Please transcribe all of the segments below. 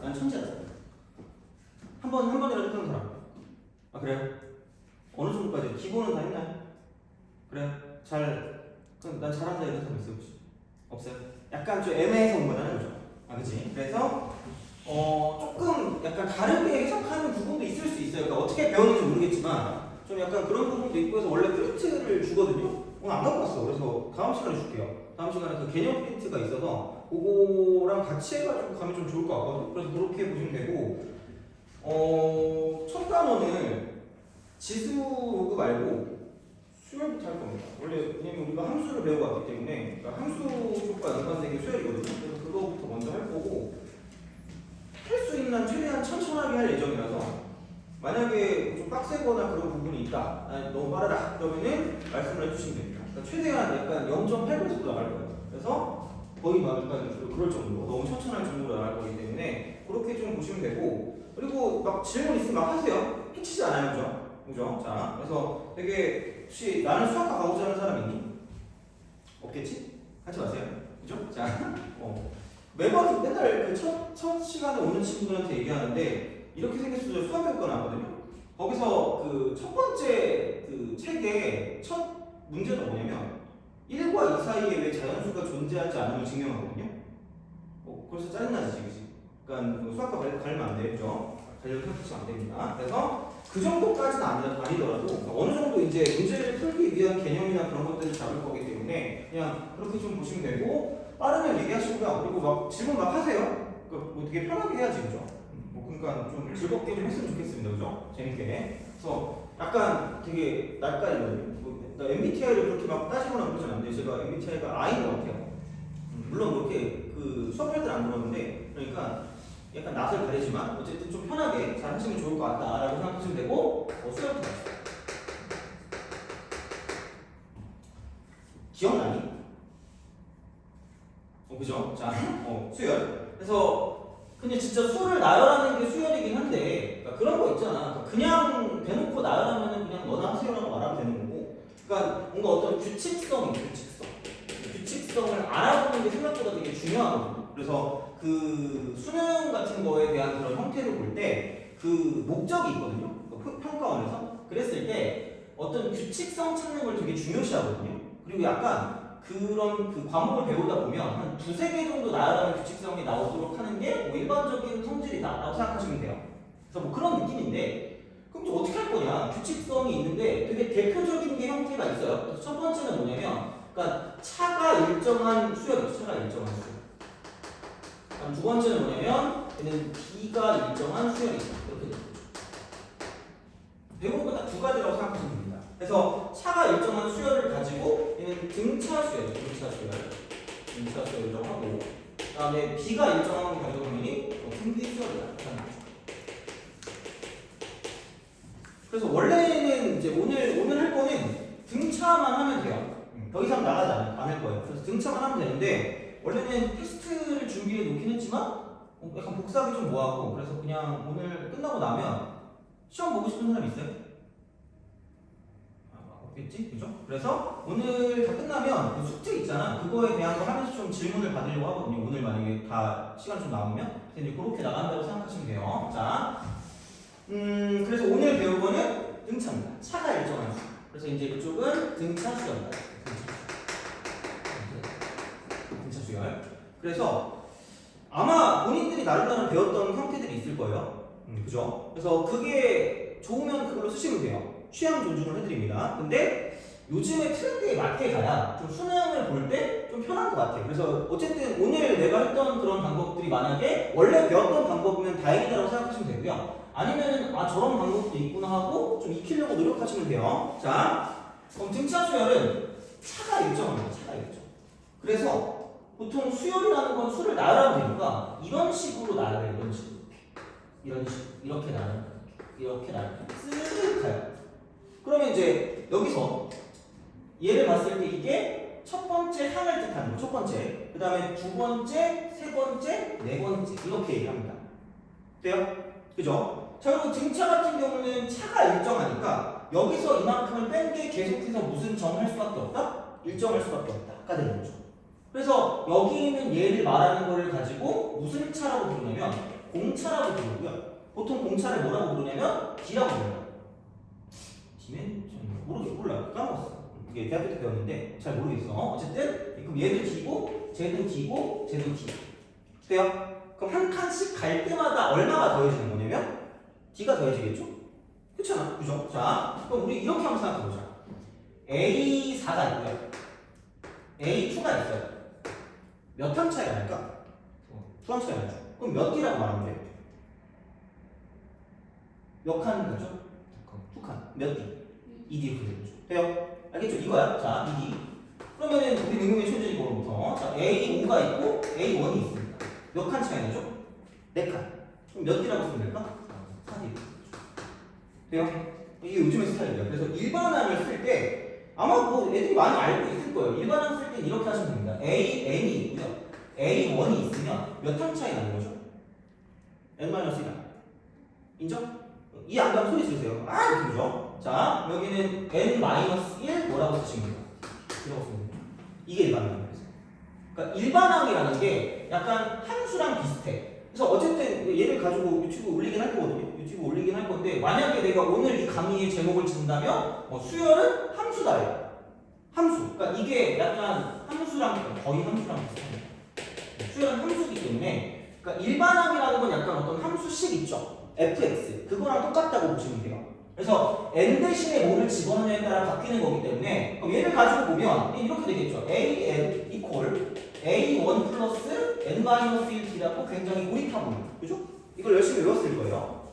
난 천재다. 한 번이라도 푸는 사람. 아 그래요? 어느 정도까지? 기본은 다 했나요? 그래요? 난 잘한다 이런 사람 있어요 혹시? 없어요? 약간 좀 애매해서 온 거잖아요, 그죠? 아 그치? 그래서 조금 약간 다르게 해석하는 부분도 있을 수 있어요. 그러니까 어떻게 배웠는지 모르겠지만 좀 약간 그런 부분도 있고 해서 원래 프린트를 주거든요. 오늘 안 갖고 왔어. 그래서 다음 시간에 줄게요. 다음 시간에 그 개념 프린트가 있어서 그거랑 같이 해가지고 가면 좀 좋을 것 같거든요. 그래서 그렇게 보시면 되고 첫 단원을 지수그 말고 수열부터 할 겁니다. 원래 왜냐면 우리가 함수를 배우고 왔기 때문에 그러니까 함수 쪽과 연관된 게 수열이거든요. 그래서 그거부터 먼저 할 거고 할 수 있는 한 최대한 천천하게 할 예정이라서 만약에 좀 빡세거나 그런 부분이 있다, 너무 빠르다 그러면은 말씀을 해주시면 됩니다. 그러니까 최대한 약간 0.8배속도 나갈 거예요. 그래서 거의 막 약간 그럴 정도로 너무 천천할 정도로 나갈 거기 때문에 그렇게 좀 보시면 되고 그리고 막 질문 있으면 막 하세요. 해치지 않아요, 그죠? 그죠? 자, 그래서 되게 혹시 나는 수학과 가고자 하는 사람 있니? 없겠지? 하지 마세요. 그죠? 자, 매번 맨날 그 첫 시간에 오는 친구들한테 얘기하는데 이렇게 생겼어요. 수학교육과 나왔거든요. 거기서 그 첫 번째 그 책의 첫 문제가 뭐냐면 1과 2 사이에 왜 자연수가 존재하지 않음을 증명하거든요. 그래서 짜증나지, 그치? 그러니까 수학과 가려면 안 돼요, 그죠? 가려면 생각하시면 안 됩니다. 그래서 그 정도까지는 아니더라도 어느 정도 이제 문제를 풀기 위한 개념이나 그런 것들을 잡을 거기 때문에 그냥 그렇게 좀 보시면 되고 빠르면 얘기하시고요. 그리고 막 질문 막 하세요. 뭐 되게 편하게 해야지, 그죠? 그러니까 좀 즐겁게 좀 했으면 좋겠습니다, 그죠? 재밌게. 그래서 약간 되게 낯가리거든요. 나 MBTI를 그렇게 막 따지거나 그러진 않는데 제가 MBTI가 I인 것 같아요. 물론 그렇게 그 수업할 때는 안 그러는데 그러니까 약간 낯을 가리지만 어쨌든 좀 편하게 잘 하시면 좋을 것 같다라고 생각하시면 되고 수업부터 갑시다. 기억나니? 그죠? 자, 수열. 그래서 근데 진짜 수를 나열하는 게 수열이긴 한데 그러니까 그런 거 있잖아. 그냥 대놓고 나열하면은 그냥 너나 하세요라고 말하면 되는 거고 그러니까 뭔가 어떤 규칙성을 알아보는 게 생각보다 되게 중요하거든요. 그래서 그 수능 같은 거에 대한 그런 형태를 볼 때 그 목적이 있거든요. 평가원에서 그랬을 때 어떤 규칙성 찾는 걸 되게 중요시하거든요. 그리고 약간 그런 그 과목을 배우다 보면 한 두세 개 정도 나열하는 규칙성이 나오도록 하는 게 뭐 일반적인 성질이다라고 생각하시면 돼요. 그래서 뭐 그런 느낌인데 그럼 또 어떻게 할 거냐? 규칙성이 있는데 되게 대표적인 게 형태가 있어요. 그래서 첫 번째는 뭐냐면 그러니까 차가 일정한 수열이죠. 차가 일정한 수열. 두 번째는 뭐냐면 얘는 B가 일정한 수열이다. 이렇게 되죠. 배우는 건 딱 두 가지라고 생각하시면 됩니다. 그래서 차가 일정한 수열을 가지고 얘는 등차 수열, 등차 수열이라고 하고 그 다음에 B가 일정한 걸 가지고 보니 등비 수열이다. 그래서 원래는 이제 오늘 할 거는 등차만 하면 돼요. 더 이상 나가지 않을 거예요. 그래서 등차만 하면 되는데 원래는 테스트를 준비해 놓긴 했지만 약간 복사하기 좀 뭐하고 그래서 그냥 오늘 끝나고 나면 시험 보고 싶은 사람 있어요? 없겠지? 그죠? 그래서 오늘 다 끝나면 그 숙제 있잖아. 그거에 대한 거 하면서 좀 질문을 받으려고 하거든요. 오늘 만약에 다 시간 좀 남으면 이제 그렇게 나간다고 생각하시면 돼요. 자, 그래서 오늘 배울 거는 등차입니다. 차가 일정한 수. 그래서 이제 이쪽은 등차 수열입니다. 등차 수열. 그래서 아마 본인들이 나름대로 배웠던 형태들이 있을 거예요. 그죠? 그래서 그게 좋으면 그걸로 쓰시면 돼요. 취향 존중을 해드립니다. 근데 요즘에 트렌드에 맞게 가야 좀 수능을 볼 때 좀 편한 것 같아요. 그래서 어쨌든 오늘 내가 했던 그런 방법들이 만약에 원래 배웠던 방법이면 다행이다라고 생각하시면 되고요. 아니면 저런 방법도 있구나 하고 좀 익히려고 노력하시면 돼요. 자, 그럼 등차 수열은 차가 일정합니다. 차가 일정. 그래서 보통 수열이라는 건 수를 나열하면 되니까 이런 식으로 나열해요. 이런 식으로. 이런 식으로. 이렇게 나열해요. 이렇게 나열해요. 쓱 가요. 그러면 이제 여기서 얘를 봤을 때 이게 첫 번째 항을 뜻하는 거. 첫 번째. 그 다음에 두 번째, 세 번째, 네 번째. 이렇게 얘기합니다. 돼요? 그죠? 자, 그리고 등차 같은 경우는 차가 일정하니까 여기서 이만큼을 뺀 게 계속해서 무슨 정할 수밖에 없다? 일정할 수밖에 없다가 되는 거죠. 그래서 여기 있는 얘를 말하는 거를 가지고 무슨 차라고 부르냐면 공차라고 부르고요. 보통 공차를 뭐라고 부르냐면 D라고 불러요. D는 좀 몰라. 까먹었어. 이게 대학교 때 배웠는데 잘 모르겠어. 어쨌든 그럼 얘도 D고 쟤도 D고 쟤도 D. 돼요? 그럼 한 칸씩 갈 때마다 얼마가 더해지는 거냐면 D가 더해지겠죠? 그렇잖아. 그죠? 자, 그럼 우리 이렇게 한번 생각해보자. A4가 있고요. A2가 있어요. 몇 칸 차이가 날까? 두 칸 차이가 나죠. 그럼 몇 D라고 말하면 돼요? 몇 칸인 거죠? 두 칸. 몇 D? 2D 이렇게 되는 거죠. 돼요? 알겠죠? 이거야. 자, 2D. 그러면은 우리 능용의 초전이 뭐부터? 자, A5가 있고 A1이 있습니다. 몇 칸 차이 나죠? 4칸. 그럼 몇 D라고 쓰면 될까? 4D. 돼요? 이게 요즘의 스타일이에요. 그래서 일반항을 쓸 때 아마 뭐 애들이 많이 알고 있을 거예요. 일반항 쓸 때 이렇게 하시면 됩니다. N이 있고요. A1이 있으면 몇 칸 차이 나는 거죠? N-1. 인정? 이 안 가면 소리 지르세요. 아! 이렇게 그죠? 자, 여기는 N-1 뭐라고 쓰시면 돼요? 이라고 쓰면 돼요. 이게 일반항이에요. 그러니까 일반항이라는 게 약간 함수랑 비슷해. 그래서 어쨌든 얘를 가지고 유튜브 올리긴 할 거거든요. 유튜브 올리긴 할 건데 만약에 내가 오늘 이 강의의 제목을 준다면 수열은 함수다예요. 함수. 그러니까 이게 약간 함수랑 거의 함수랑 비슷합니다. 수열은 함수이기 때문에 그러니까 일반항이라는 건 약간 어떤 함수식 있죠. fx 그거랑 똑같다고 보시면 돼요. 그래서 n 대신에 뭐를 집어넣느냐에 따라 바뀌는 거기 때문에 그럼 얘를 가지고 보면 이렇게 되겠죠. an equal a1 플러스 n-1d라고 굉장히 고리타분해요. 그죠? 이걸 열심히 외웠을 거예요.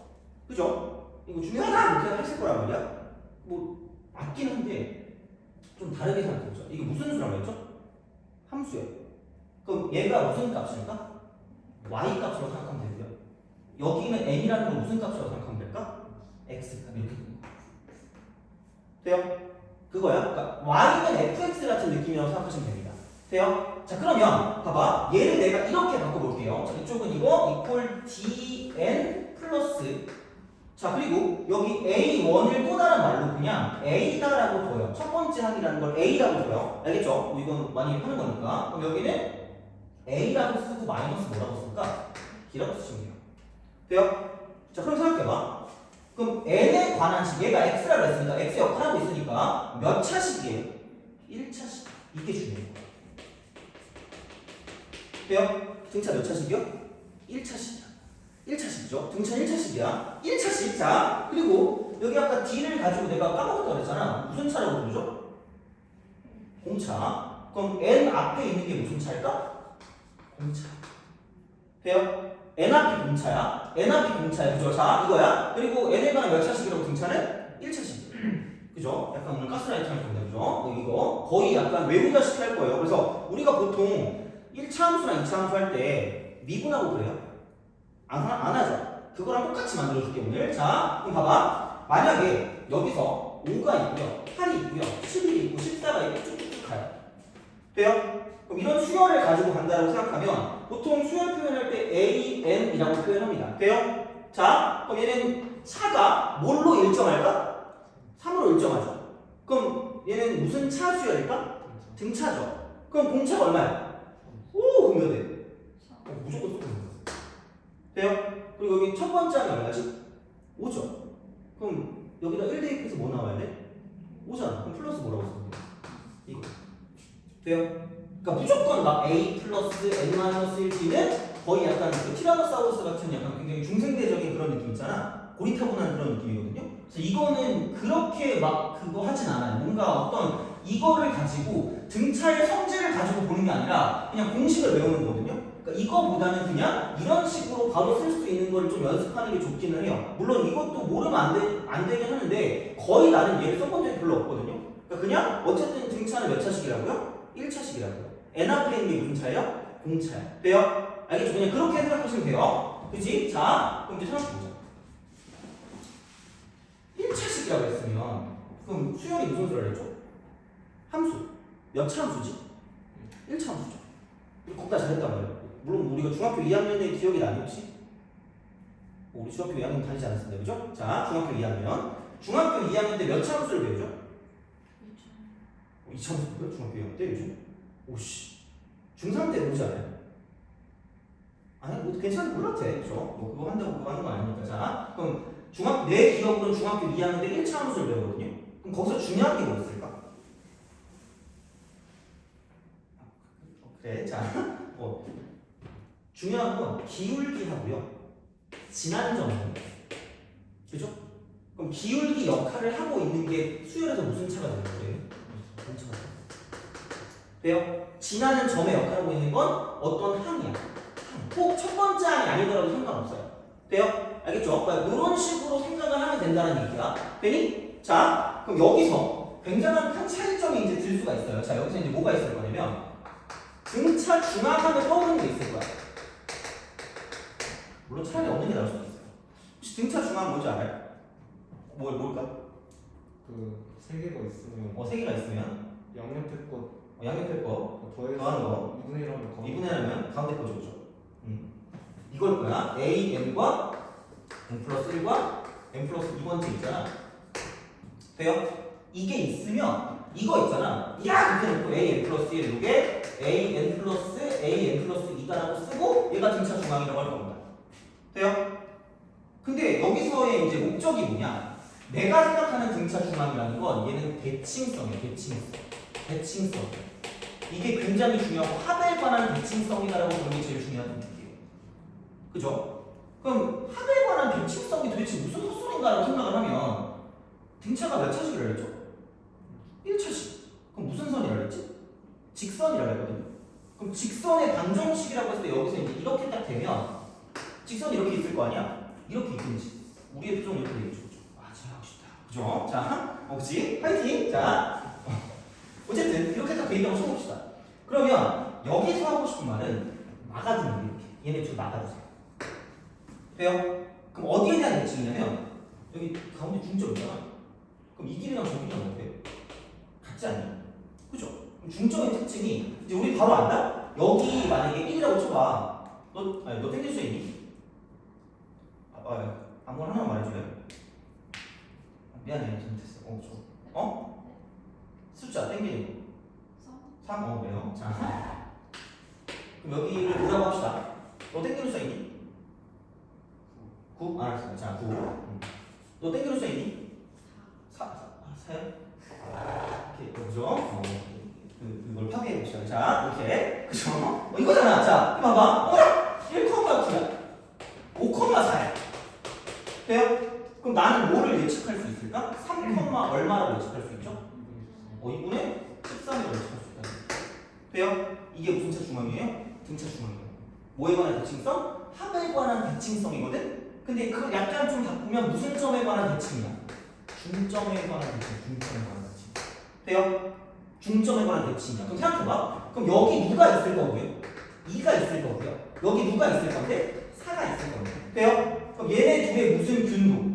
그죠? 이거 중요하다 이렇게 했을 거란 말이야. 뭐 맞긴 한데 좀 다르게 생각해보죠. 이게 무슨 수라고 했죠? 함수예요. 그럼 얘가 무슨 값일까? y 값으로 생각하면 되고요. 여기는 n이라는 건 무슨 값으로 생각하면 될까? x 값 이렇게 돼요? 그거야. 그러니까 y는 fx 같은 느낌이라고 생각하시면 됩니다. 돼요? 자 그러면 봐봐. 얘를 내가 이렇게 바꿔볼게요. 자 이쪽은 이거 equal dn 플러스 자 그리고 여기 a1을 또 다른 말로 그냥 a다라고 둬요. 첫 번째 항이라는 걸 a라고 둬요. 알겠죠? 뭐 이건 많이 하는 거니까. 그럼 여기는 a라고 쓰고 마이너스 뭐라고 쓸까? D라고 쓰시면 돼요. 돼요? 자 그럼 생각해봐. 그럼 n에 관한 식 얘가 x라고 했으니까 x 역할하고 있으니까 몇 차식이에요? 1차식. 이게 중요해요. 돼요? 등차 몇 차식이요? 1차식이야. 1차식이죠? 등차 1차식이야. 1차식. 자, 그리고 여기 아까 D를 가지고 내가 까먹었다고 그랬잖아. 무슨 차라고 부르죠? 공차. 그럼 N 앞에 있는 게 무슨 차일까? 공차. 돼요? N 앞이 공차야. N 앞이 공차야. 그죠? 자, 이거야. 그리고 N에 관한 몇 차식이라고 등차는? 1차식. 그죠? 약간 오늘 가스라이팅 할 겁니다. 그죠? 이거 거의 약간 외우다시피 할 거예요. 그래서 우리가 보통 1차 함수랑 2차 함수 할 때 미분하고 그래요? 안 하죠? 그거랑 똑같이 만들어줄게 오늘. 자 그럼 봐봐. 만약에 여기서 5가 있고요 8이 있고요 11이 있고 14가 있고 쭉쭉쭉 가요. 돼요? 그럼 이런 수열을 가지고 간다고 생각하면 보통 수열 표현할 때 AN이라고 표현합니다. 돼요? 자 그럼 얘는 차가 뭘로 일정할까? 3으로 일정하죠. 그럼 얘는 무슨 차 수열일까? 등차죠. 그럼 공차가 얼마야? 오! 그럼 몇 돼? 무조건 쏘는 거야. 돼요? 그리고 여기 첫 번째 항이 얼마지? 5죠. 그럼 여기다 1 대입해서 뭐 나와야 돼? 5잖아. 그럼 플러스 뭐라고 쓰면 돼? 이거. 돼요? 그러니까 무조건 막 A 플러스 N-1D는 거의 약간 그 티라노사우루스 같은 약간 굉장히 중생대적인 그런 느낌 있잖아. 고리타분한 그런 느낌이거든요. 그래서 이거는 그렇게 막 그거 하진 않아요. 뭔가 어떤 이거를 가지고 등차의 성질을 가지고 보는 게 아니라 그냥 공식을 외우는 거거든요. 그러니까 이거보다는 그냥 이런 식으로 바로 쓸 수 있는 걸 좀 연습하는 게 좋기는 해요. 물론 이것도 모르면 안 되긴 하는데 거의 나는 얘를 써본 적이 별로 없거든요. 그러니까 그냥 어쨌든 등차는 몇 차식이라고요? 1차식이라고요. N 앞에 있는 게 무슨 차예요? 공차예요. 돼요? 알겠죠? 그냥 그렇게 생각하시면 돼요. 그치? 자, 그럼 이제 생각해보자. 1차식이라고 했으면 그럼 수열이 무슨 소리를 했죠? 함수. 몇 차 함수지? 1차 함수죠. 곱다 잘했단 말이에요. 물론 우리가 중학교 2학년의 기억이 나니 혹시? 우리 중학교 2학년 다니지 않았습니다. 그죠? 자, 중학교 2학년. 중학교 2학년 때 몇 차 함수를 배우죠? 2차 함수 배워요? 중학교 2학년 때 요즘? 오씨. 중3 때 배우지 않아요? 아니 뭐 괜찮은 몰라도 돼. 그죠? 뭐 그거 한다고 그거 하는 거 아니니까. 자 그럼 내 기억으로는 중학교 2학년 때 1차 함수를 배우거든요. 그럼 거기서 중요한 게 뭐 있을까? 그래. 자 중요한 건 기울기하고요. 지난 점이에요. 그죠? 그럼 기울기 역할을 하고 있는 게 수열에서 무슨 차가 되는 거예요? 무슨 차가 돼요? 지나는 점의 역할을 하고 있는 건 어떤 항이야. 꼭 첫 번째 항이 아니더라도 상관없어요. 돼요? 알겠죠? 그러니까 이런 식으로 생각을 하면 된다는 얘기야. 되니? 자, 그럼 여기서 굉장한 큰 차이점이 이제 들 수가 있어요. 자, 여기서 이제 뭐가 있을 거냐면 등차 중앙하면 떠오르는 게 있을 거야. 물론 차라리 없는 게 나을 수도 있어요. 혹시 등차 중앙 뭔지 알아요? 뭘까? 그 세 개가 있으면 세 개가 있으면 양옆에 것 양옆에 거 더하는 거 2분의 1하면 2분의 1하면 가운데 거죠, 그죠? 이걸 거야. a, n과 n 플러스 1과 n 플러스 2번째 있잖아. 돼요? 이게 있으면 이거 있잖아. 야! 이렇게 놓고 a, n 플러스 1 이게 a, n 플러스 a, n 플러스 2다라고 쓰고 얘가 등차 중앙이라고 할 겁니다. 돼요? 근데 여기서의 이제 목적이 뭐냐? 내가 생각하는 등차 중앙이라는 건 얘는 대칭성이야. 대칭성. 이게 굉장히 중요하고 합에 관한 대칭성이다라고 보는 게 제일 중요한 얘기예요. 그죠? 그럼 합에 관한 대칭성이 도대체 무슨 헛소리인가라고 생각을 하면 등차가 몇 차식이라 했죠? 1차식. 그럼 무슨 선이라 했지? 직선이라 했거든요. 그럼 직선의 방정식이라고 했을 때 여기서 이제 이렇게 딱 되면 직선이 이렇게 있을 거 아니야? 이렇게 있든지. 우리의 표정은 이렇게 되겠죠. 제가 하고 싶다. 그죠? 자, 그치? 화이팅! 자, 어쨌든 이렇게 딱 돼 있다고 쳐봅시다. 그러면 여기서 하고 싶은 말은 막아주는 게 이렇게. 얘네 좀 막아주세요. 돼요? 그럼 어디에 대한 대칭이냐면 여기 가운데 중점이잖아. 그럼 이 길이랑 저 길이랑 어때요? 같지 않냐? 그죠? 그럼 중점의 특징이 이제 우리 바로 안다? 여기 만약에 1이라고 쳐봐. 너 땡길 수 있니? 아무거나 하나 말해줘요. 미안해, 잘못했어. 숫자 땡기는 거. 3? 왜요? 자, 그럼 여기를 뭐라고 합시다. 너 땡기는 수 있니? 9? 알았어. 자, 9. 너 땡기는 수 있니? 4요? 이렇게, 그죠? 그걸 파괴해 봅시다. 자, 이렇게. 그죠? 이거잖아. 자, 이거 봐봐. 1,9야. 5,4야. 돼요? 그럼 나는 뭐를 예측할 수 있을까? 3, 얼마라고 예측할 수 있죠? 2분의 13이라고 예측할 수 있다. 돼요? 이게 무슨 차 중앙이에요? 등차 중앙이에요. 뭐에 관한 대칭성? 합에 관한 대칭성이거든? 근데 그 약간 좀 바꾸면 무슨 점에 관한 대칭이야? 중점에 관한 대칭, 중점에 관한 대칭. 돼요? 중점에 관한 대칭이야. 그럼 생각해봐. 그럼 여기 누가 있을 거고요? 2가 있을 거고요. 여기 누가 있을 건데? 4가 있을 건데. 돼요? 그럼 얘네 둘의 무슨 균도?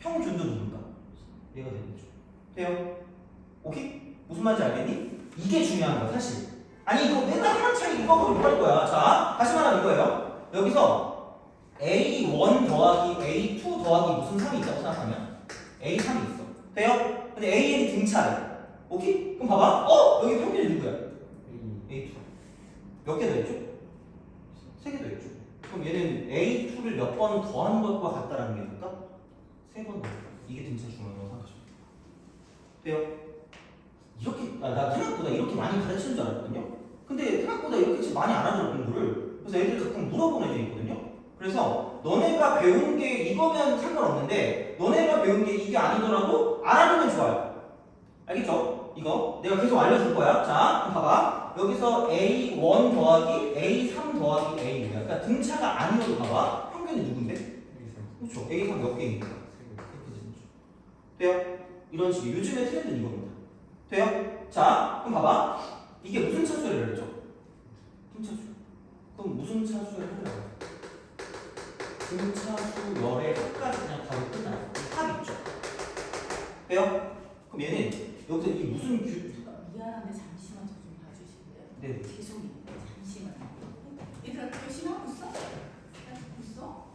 평균도 누굴까? 얘가 되겠죠. 돼요? 오케이? 무슨 말인지 알겠니? 이게 중요한 거야, 사실. 아니, 이거 내가 하는 차이 이거 보고 할 거야. 자, 다시 말하면 이거예요. 여기서 A1 더하기 A2 더하기 무슨 3이 있다고 생각하면 A3이 있어. 돼요? 근데 AN이 등차래. 오케이? 그럼 봐봐. 여기 평균이 누구야? A2. 몇 개 더 있죠? 3개 더 있죠. 그럼 얘는 A2를 몇 번 더하는 것과 같다라는 게 뭘까? 3번 더. 이게 등차 중앙이라고 생각하시면 돼요? 이렇게 나 생각보다 이렇게 많이 가르치는 줄 알았거든요. 근데 생각보다 이렇게 많이 안 하더라고 공부를. 그래서 애들이 가끔 물어보는 애들이 있거든요. 그래서 너네가 배운 게 이거면 상관없는데 너네가 배운 게 이게 아니더라도 알아두면 좋아요. 알겠죠? 이거 내가 계속 알려줄 거야. 자, 그럼 봐봐. 여기서 A1 더하기 A3 더하기 A 그러니까 등차가 아니어도 봐봐. 평균이 누군데? 그렇죠. A3 몇 개입니까? 3개. 돼요? 이런 식의 요즘의 트렌드는 이겁니다. 돼요? 자, 그럼 봐봐. 이게 무슨 차수열을 그랬죠? 등차수. 그럼 무슨 차수열을 하려고? 등차수열의 합까지 그냥 바로 끝나요. 합 있죠? 돼요? 그럼 얘는 여기서 이게 무슨 미안한데 잠시만 저 좀 봐주실래요? 네. 계속 잠시만. 얘들아 열심히 하고 있어? 하고 있어?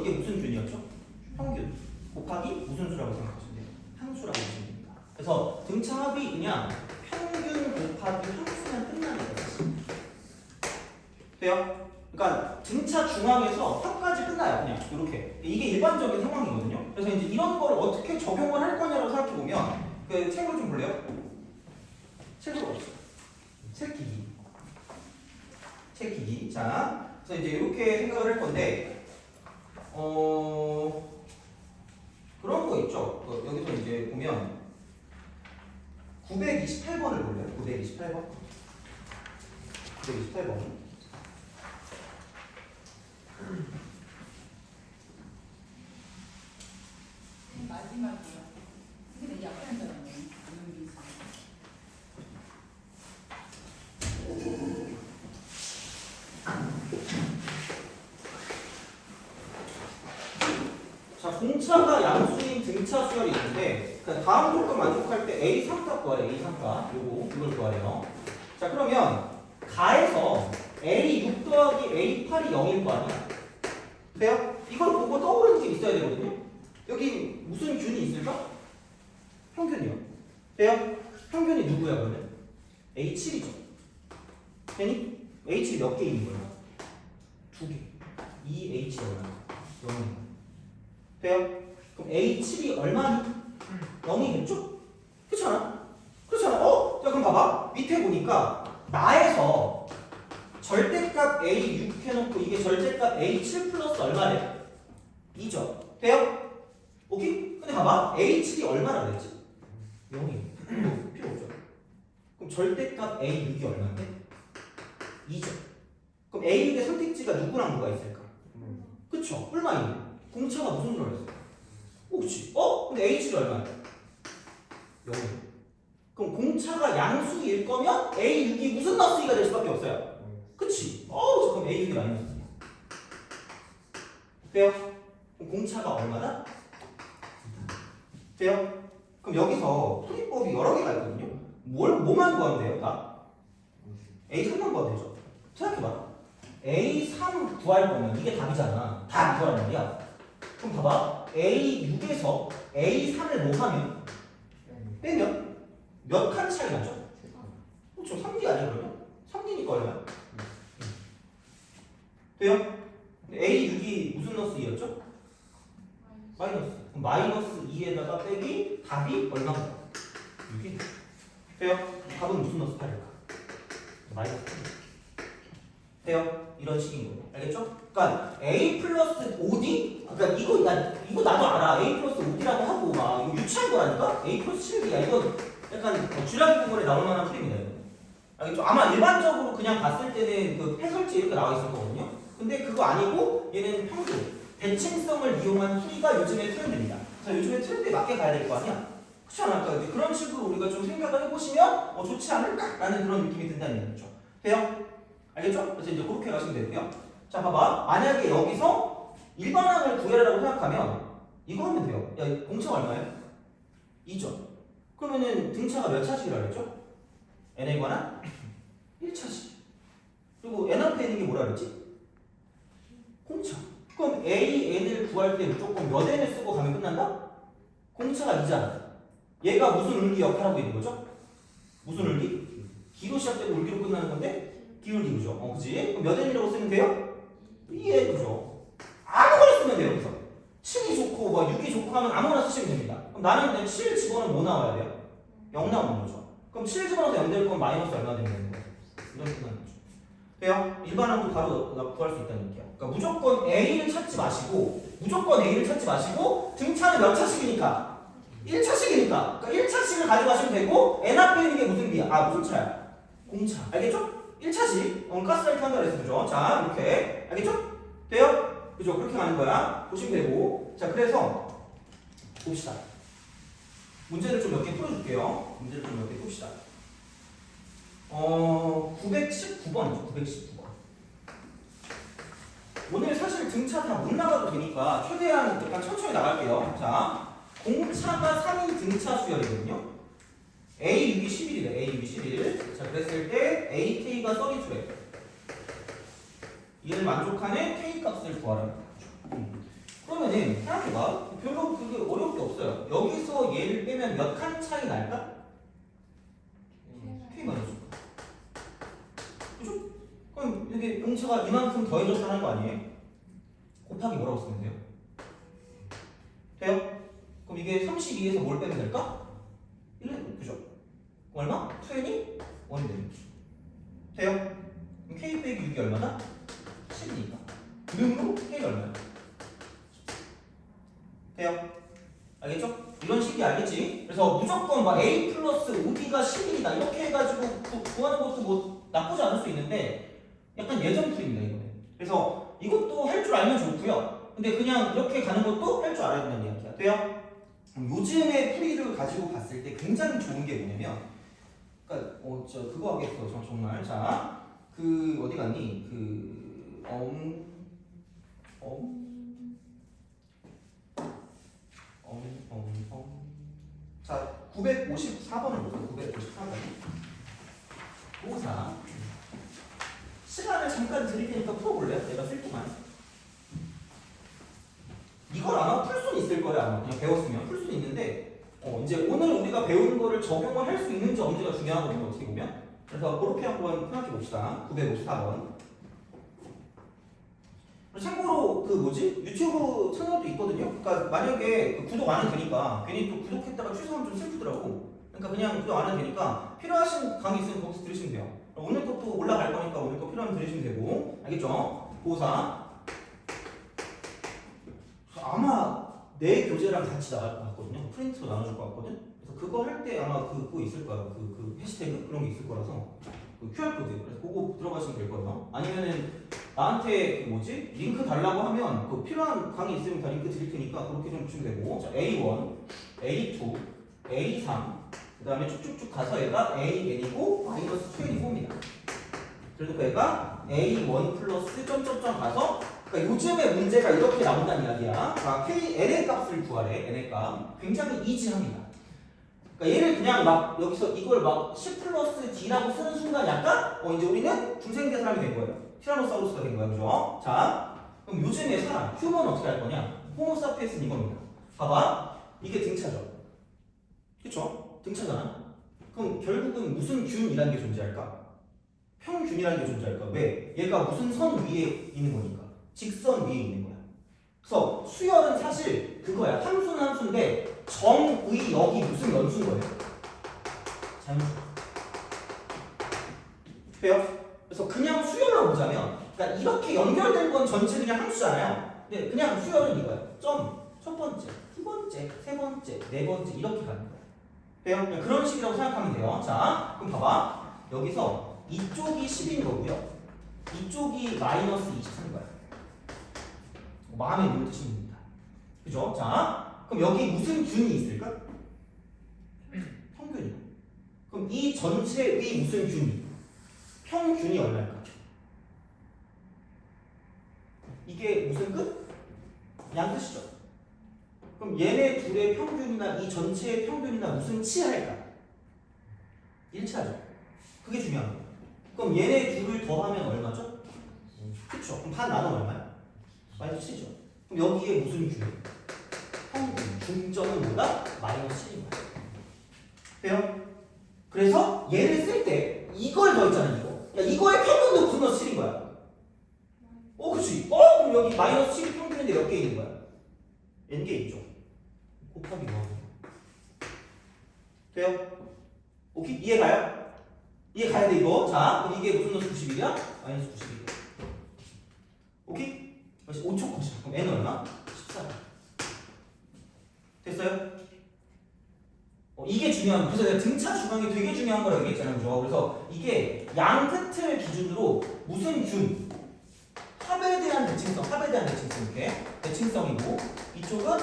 이게 무슨 균이었죠? 평균 곱하기 무슨 수라고 생각하시면 돼요? 항수라고 보시면 됩니다. 그래서 등차 합이 그냥 평균 곱하기 항수면 끝나는 거지. 돼요? 그러니까 등차 중앙에서 합까지 끝나요. 그냥 이렇게. 이게 일반적인 상황이거든요. 그래서 이제 이런 거를 어떻게 적용을 할 거냐고 생각해 보면 그 책을 좀 볼래요? 책으로 없어. 책기기. 자, 그래서 이제 이렇게 생각을 할 건데, 그런 거 있죠. 여기서 이제 보면 928번을 볼래요? 928번. 마지막이야. 근데 약간 사람이 안 넘기지. 자, 공차가 양수인 등차 수열이 있는데 그 다음 조건 만족할 때 A 3값 구하래. A 3값. 이걸 구하래요. 자, 그러면 가에서 A 6 더하기 A 8이 0일 거 아니야? 돼요? 이걸 보고 떠오르는 게 있어야 되거든요. 여기 무슨 균이 있을까? 평균이요. 돼요? 평균이 누구야 그러면? A 7이죠. 되니? A 7 몇 개 있는 거야? 2개. 2H 얼마? 0. 돼요? 그럼 A7이 얼마니? 0이겠죠? 그렇잖아? 자, 그럼 봐봐. 밑에 보니까 나에서 절대값 A6 해놓고 이게 절대값 A7 플러스 얼마래? 2죠. 돼요? 오케이? 근데 봐봐. A7이 얼마나 그랬지? 0이. 필요 없죠. 그럼 절대값 A6이 얼마인데? 2죠. 그럼 A6의 선택지가 누구랑 누가 있을까? 그쵸? 뿔마인. 공차가 무슨 수를 했어? 그치? 근데 H7이 얼마야? 0. 그럼 공차가 양수일 거면 A6이 무슨 마스가 될 수밖에 없어요. 그치? 그럼 A6이 마이너스. 돼요? 그럼 공차가 얼마다? 돼요? 그럼 여기서 풀이법이 여러 개가 있거든요. 뭐만 구하면 돼요? 다? A3만 구하면 되죠. 생각해봐. A3 구할 거면 이게 답이잖아. 다 구하란 말이야. 그럼 봐봐. A6에서 A3을 뭐 하면? 빼면 몇 칸 차이 나죠? 그렇죠. 3D 아니야 그러면? 3D니까 얼마야? 돼요? A6이 무슨 너스 2였죠? 마이너스. 그럼 마이너스 2에다가 빼기 답이 얼마가? 6이 돼요? 답은 무슨 너스 8일까? 마이너스 8. 돼요? 이런 식인 거예요. 알겠죠? 그러니까 A 플러스 5D? 그러니까 이거 나도 알아. A 플러스 5D라고 하고 막 이거 유치한 거라니까? A 플러스 7D야. 이거 약간 주라기 구문에 나올 만한 프레임이다. 알겠죠? 아마 일반적으로 그냥 봤을 때는 그 해설지 이렇게 나와 있을 거거든요. 근데 그거 아니고 얘는 평균 대칭성을 이용한 풀이가 요즘에 트렌드입니다. 자, 요즘에 트렌드에 맞게 가야 될 거 아니야? 그렇지 않을까? 그런 식으로 우리가 좀 생각을 해보시면 좋지 않을까라는 그런 느낌이 든다는 얘기죠. 돼요? 알겠죠? 그래서 이제 그렇게 가시면 되고요. 자, 봐봐. 만약에 여기서 일반항을 구해라라고 생각하면 이거 하면 돼요. 야, 공차가 얼마예요? 2죠. 그러면은 등차가 몇 차식이라고 했죠? n에 관한 1차식. 그리고 n 앞에 있는 게 뭐라 그랬지? 공차. 그럼 a, n을 구할 때 무조건 몇 n을 쓰고 가면 끝난다? 공차가 2잖아. 얘가 무슨 을기 역할하고 있는 거죠? 무슨 을기? 기로 시작되고 을기로 끝나는 건데 기울기죠. 그지? 그럼 몇 n이라고 쓰면 돼요? 2n, 그죠? 아무거나 쓰면 돼요, 여기서. 7이 좋고, 6이 좋고 하면 아무거나 쓰시면 됩니다. 그럼 나는 7 집어넣으면 뭐 나와야 돼요? 0 나오는 거죠. 그럼 7 집어넣어서 0 될 건 마이너스 얼마 되는 거예요? 이런 식으로 하는 거죠. 돼요? 일반항도 바로 구할 수 있다는 얘기예요. 그러니까 무조건 A를 찾지 마시고, 등차는 몇 차식이니까? 1차식이니까. 그러니까 1차식을 가져가시면 되고, n 앞에 있는 게 무슨 비야? 무슨 차야? 공차. 알겠죠? 1차식. 가스라이트 한다 그랬어. 그죠? 자, 이렇게. 알겠죠? 돼요? 그죠? 그렇게 가는 거야. 보시면 되고. 자, 그래서 봅시다. 문제를 좀 몇 개 풀어줄게요. 문제를 좀 몇 개 풉시다. 919번이죠. 919번. 오늘 사실 등차 다 못 나가도 되니까 최대한 약간 천천히 나갈게요. 자, 공차가 3인 등차 수열이거든요. A6이 11이래. A6이 11. 자, 그랬을 때 AK가 32래. 이를 만족하는 K 값을 구하라는 거죠. 그러면은 생각해봐. 별로 그게 어려울 게 없어요. 여기서 얘를 빼면 몇 칸 차이 날까? K 마이너스. 그죠? 그럼 여기 공차가 이만큼 더해져서 하는 거 아니에요? 곱하기 뭐라고 쓰면 돼요? 돼요? 그럼 이게 32에서 뭘 빼면 될까? 1, 그죠? 얼마? 2n이 1이 되는 거죠. 돼요? 그럼 K 빼기 6이 얼마나? 10이니까. 능으로 K가 얼마야? 돼요? 알겠죠? 이런 식이 알겠지? 그래서 무조건 막 A 플러스 5B가 11이다 이렇게 해가지고 구하는 것도 뭐 나쁘지 않을 수 있는데 약간 예전 풀입니다 이거는. 그래서 이것도 할 줄 알면 좋고요. 근데 그냥 이렇게 가는 것도 할 줄 알아야 된다는 이야기야. 돼요? 요즘의 풀이를 가지고 봤을 때 굉장히 좋은 게 뭐냐면, 그러니까 저 그거 하겠어 정말. 자, 그 어디 갔니? 자, 954번을 보세요. 954번. 모사. 시간을 잠깐 드릴 테니까 풀어볼래요? 내가 쓸 동안. 이걸 아마 풀 수는 있을 거예요. 아마 그냥 배웠으면 풀 수는 있는데 이제 오늘 우리가 배운 거를 적용을 할 수 있는지 없는지가 중요하거든요. 어떻게 보면. 그래서 그렇게 한번 생각해 봅시다. 954번. 참고로 그 뭐지? 유튜브 채널도 있거든요. 그러니까 만약에 그 구독 안 해도 되니까 괜히 또 구독했다가 취소하면 좀 슬프더라고. 그러니까 그냥 구독 안 해도 되니까 필요하신 강의 있으면 거기서 들으시면 돼요. 오늘 것도 올라갈 거니까 오늘 거 필요하면 들으시면 되고. 알겠죠? 고사. 아마 내 교재랑 같이 나갈 것 같거든요. 프린트로 나눠줄 것 같거든. 그래서 그거 할 때 아마 그거 있을 거야. 그 해시태그 그런 게 있을 거라서 그 QR 코드. 그래서 그거 들어가시면 될 거예요. 아니면은 나한테 그 뭐지 링크 달라고 하면 그 필요한 강의 있으면 다 링크 드릴 테니까 그렇게 좀 주시면 되고. 자, A1, A2, A3 그다음에 쭉쭉쭉 가서 얘가 AN이고 마이너스 2N이고입니다. 그래서 얘가 A1 플러스 점점점 가서. 그러니까 요즘의 문제가 이렇게 나온다는 이야기야. 자, KN의 값을 구하래. N의 값. 굉장히 이지합니다. 그러니까 얘를 그냥 막 여기서 이걸 막 10 플러스 D라고 쓰는 순간 약간 이제 우리는 중생대 사람이 된 거예요. 티라노사우루스가 된 거야. 그죠? 자, 그럼 요즘의 사람, 휴먼은 어떻게 할 거냐? 호모사피엔스는 이겁니다. 봐봐. 이게 등차죠. 그쵸? 등차잖아. 그럼 결국은 무슨 균이라는 게 존재할까? 평균이라는 게 존재할까? 왜? 얘가 무슨 선 위에 있는 거니까. 직선 위에 있는 거야. 그래서 수열은 사실 그거야. 함수는 함수인데 정의 여기 무슨 연수인 거예요? 자연수. 돼요? 그래서 그냥 수열로 보자면, 그러니까 이렇게 연결된 건 전체 그냥 함수잖아요. 근데 그냥 수열은 이거야. 점, 첫 번째, 두 번째, 세 번째, 네 번째 이렇게 가는 거야. 돼요? 그냥 그런 식이라고 생각하면 돼요. 자, 그럼 봐봐. 여기서 이쪽이 10인 거고요. 이쪽이 마이너스 23인 거야. 마음에 놓을 뜻이 됩니다. 그죠? 자, 그럼 여기 무슨 균이 있을까? 평균이. 그럼 이 전체의 무슨 균이? 평균이 얼마일까? 이게 무슨 끝? 양끝이죠. 그럼 얘네 둘의 평균이나 이 전체의 평균이나 무슨 치할까? 일치하죠. 그게 중요한 거예요. 그럼 얘네 둘을 더하면 얼마죠? 그쵸? 그럼 반 나누면 얼마야? 마이너스 7이죠. 그럼 여기에 무슨 균? 평균. 중점은 뭐다? 마이너스 7인 거야. 돼요? 그래서 얘를 쓸 때 이걸 더했잖아 이거. 야, 이거의 평균도 플러스 7인 거야. 그치? 그럼 여기 마이너스 7이 평균인데 몇 개 있는 거야? n개 있죠. 곱하기 뭐 하고. 돼요? 오케이? 이해 가요? 이해 가야 돼 이거. 자, 그럼 이게 무슨 노수 91이야? 마이너스 91이야. 오케이? 5초 컷이야. 그럼 n은 얼마? 14. 됐어요? 이게 중요한 거야. 그래서 내가 등차 중앙이 되게 중요한 거라고 얘기했잖아요. 그죠? 그래서 이게 양 끝을 기준으로 무슨 균, 합에 대한 대칭성, 이렇게 대칭성이고 이쪽은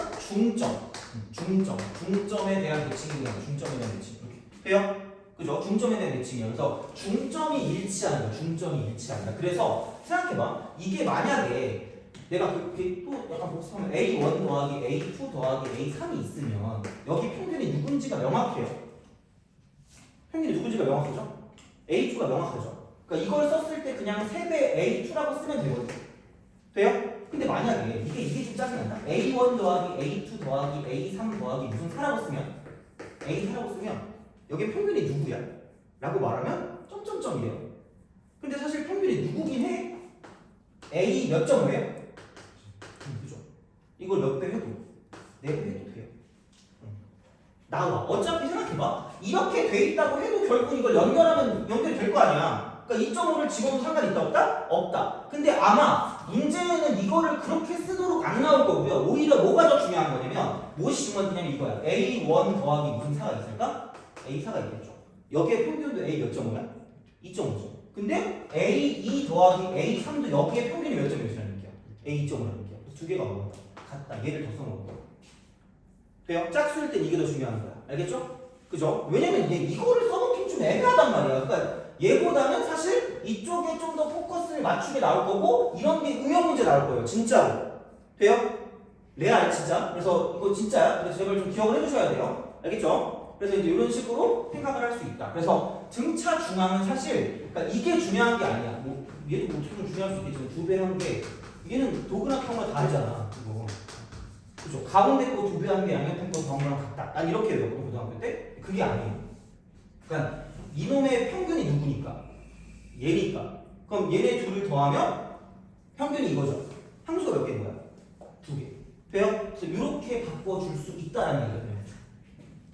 중점에 대한 대칭이야. 중점에 대한 대칭. 이렇게 돼요? 그죠? 중점에 대한 대칭이야. 그래서 중점이 일치하는 거야. 중점이 일치한다. 그래서 생각해봐. 이게 만약에 내가 그게 또 약간 복습하면 A1 더하기 A2 더하기 A3이 있으면 여기 평균이 누군지가 명확해요. 평균이 누군지가 명확하죠? A2가 명확하죠? 그러니까 이걸 썼을 때 그냥 3배 A2라고 쓰면 되거든요. 돼요? 근데 만약에 이게 좀 짜증난다. A1 더하기 A2 더하기 A3 더하기 무슨 4라고 쓰면 A4라고 쓰면 여기 평균이 누구야? 라고 말하면 점점점이래요. 근데 사실 평균이 누구긴 해? A 몇 점이에요? 그죠? 이걸 몇 배 해도 4배 해도 돼요. 나와. 어차피 생각해봐. 이렇게 돼 있다고 해도 결국 이걸 연결하면 연결이 될 거 아니야. 그러니까 2.5를 집어도 상관이 있다 없다? 없다. 근데 아마 문제는 이거를 그렇게 쓰도록 안 나올 거고요. 오히려 뭐가 더 중요한 거냐면 무엇이 중요하냐면 이거야. A1 더하기 무슨 4가 있을까? A4가 있겠죠. 여기에 평균도 A 몇 점이야? 2.5점. 근데 A2 더하기 A3도 여기에 평균이 몇 점이라는 얘기야? A 2.5라는 얘기야. 두 개가 뭐야? 같다. 얘를 더 써놓은 거야. 돼요? 짝수일 땐 이게 더 중요한 거야. 알겠죠? 그죠? 왜냐면 이거를 써놓긴 좀 애매하단 말이야. 그러니까 얘보다는 사실 이쪽에 좀 더 포커스를 맞추게 나올 거고 이런 게 응용 문제 나올 거예요. 진짜로. 돼요? 레알 진짜. 그래서 이거 진짜야. 그래서 제발 좀 기억을 해주셔야 돼요. 알겠죠? 그래서 이제 이런 식으로 생각을 할 수 있다. 그래서 등차 중앙은 사실 그러니까 이게 중요한 게 아니야. 뭐 얘도 뭐 좀 중요할 수 있겠지만 2배 한 게 얘는 도그나 평가 다르잖아. 그거. 그죠? 가운데 거 2배 한 게 양옆에 거 정도랑 같다. 난 이렇게 외웠거든 고등학교 때. 그게 아니에요. 그러니까 이놈의 평균이 누구니까? 얘니까. 그럼 얘네 둘을 더하면 평균이 이거죠. 함수가 몇 개인 거야? 2개. 돼요? 그래서 이렇게 바꿔줄 수 있다라는 얘기거든요.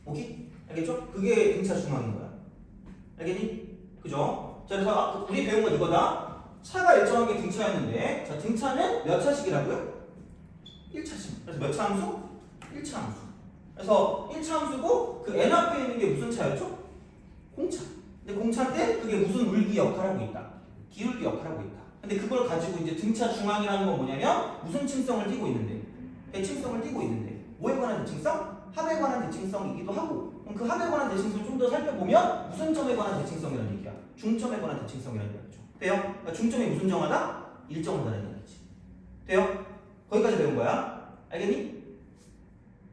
오케이? 알겠죠? 그게 등차 중앙인 거야. 알겠니? 그죠? 자, 그래서 우리 배운 건 이거다. 차가 일정한 게 등차였는데, 자, 등차는 몇 차식이라고요? 1차식. 그래서 몇 차 함수? 1차 함수. 그래서 1차 함수고, 그 n 앞에 있는 게 무슨 차였죠? 공차. 근데 공차인데 그게 무슨 물기 역할을 하고 있다? 기울기 역할을 하고 있다. 근데 그걸 가지고 이제 등차 중앙이라는 건 뭐냐면 무슨 층성을 띠고 있는데? 대칭성을 띠고 있는데 뭐에 관한 대칭성? 합에 관한 대칭성이기도 하고 그럼 그 합에 관한 대칭성을 좀 더 살펴보면 무슨 점에 관한 대칭성이라는 얘기야? 중점에 관한 대칭성이라는 얘기죠. 돼요? 그러니까 중점이 무슨 정하다? 일정하다는 얘기지. 돼요? 거기까지 배운 거야. 알겠니?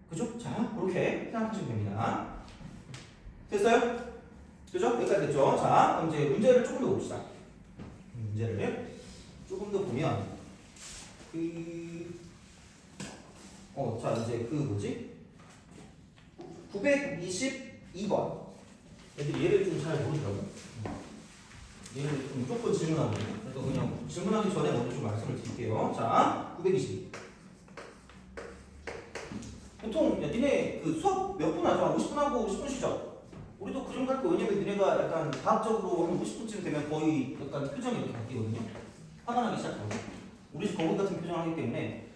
그죠? 자, 그렇게 생각하시면 됩니다. 됐어요? 그죠? 여기까지 됐죠? 자, 그럼 이제 문제를 조금 더 봅시다. 문제를 조금 더 보면 자, 이제 그 뭐지? 922번. 애들이 얘를 좀 잘 모르더라고. 얘를 좀 무조건 질문하거든요. 그래서 그냥 질문하기 전에 먼저 좀 말씀을 드릴게요. 자, 922. 보통 야, 니네 그 수업 몇 분 하죠? 50분 하고 50분 쉬죠? 우리도 그 정도 할 거. 왜냐면 니네가 약간 과학적으로 한 50분쯤 되면 거의 약간 표정이 이렇게 바뀌거든요. 화가 나기 시작하고. 우리 집 거북이 같은 표정을 하기 때문에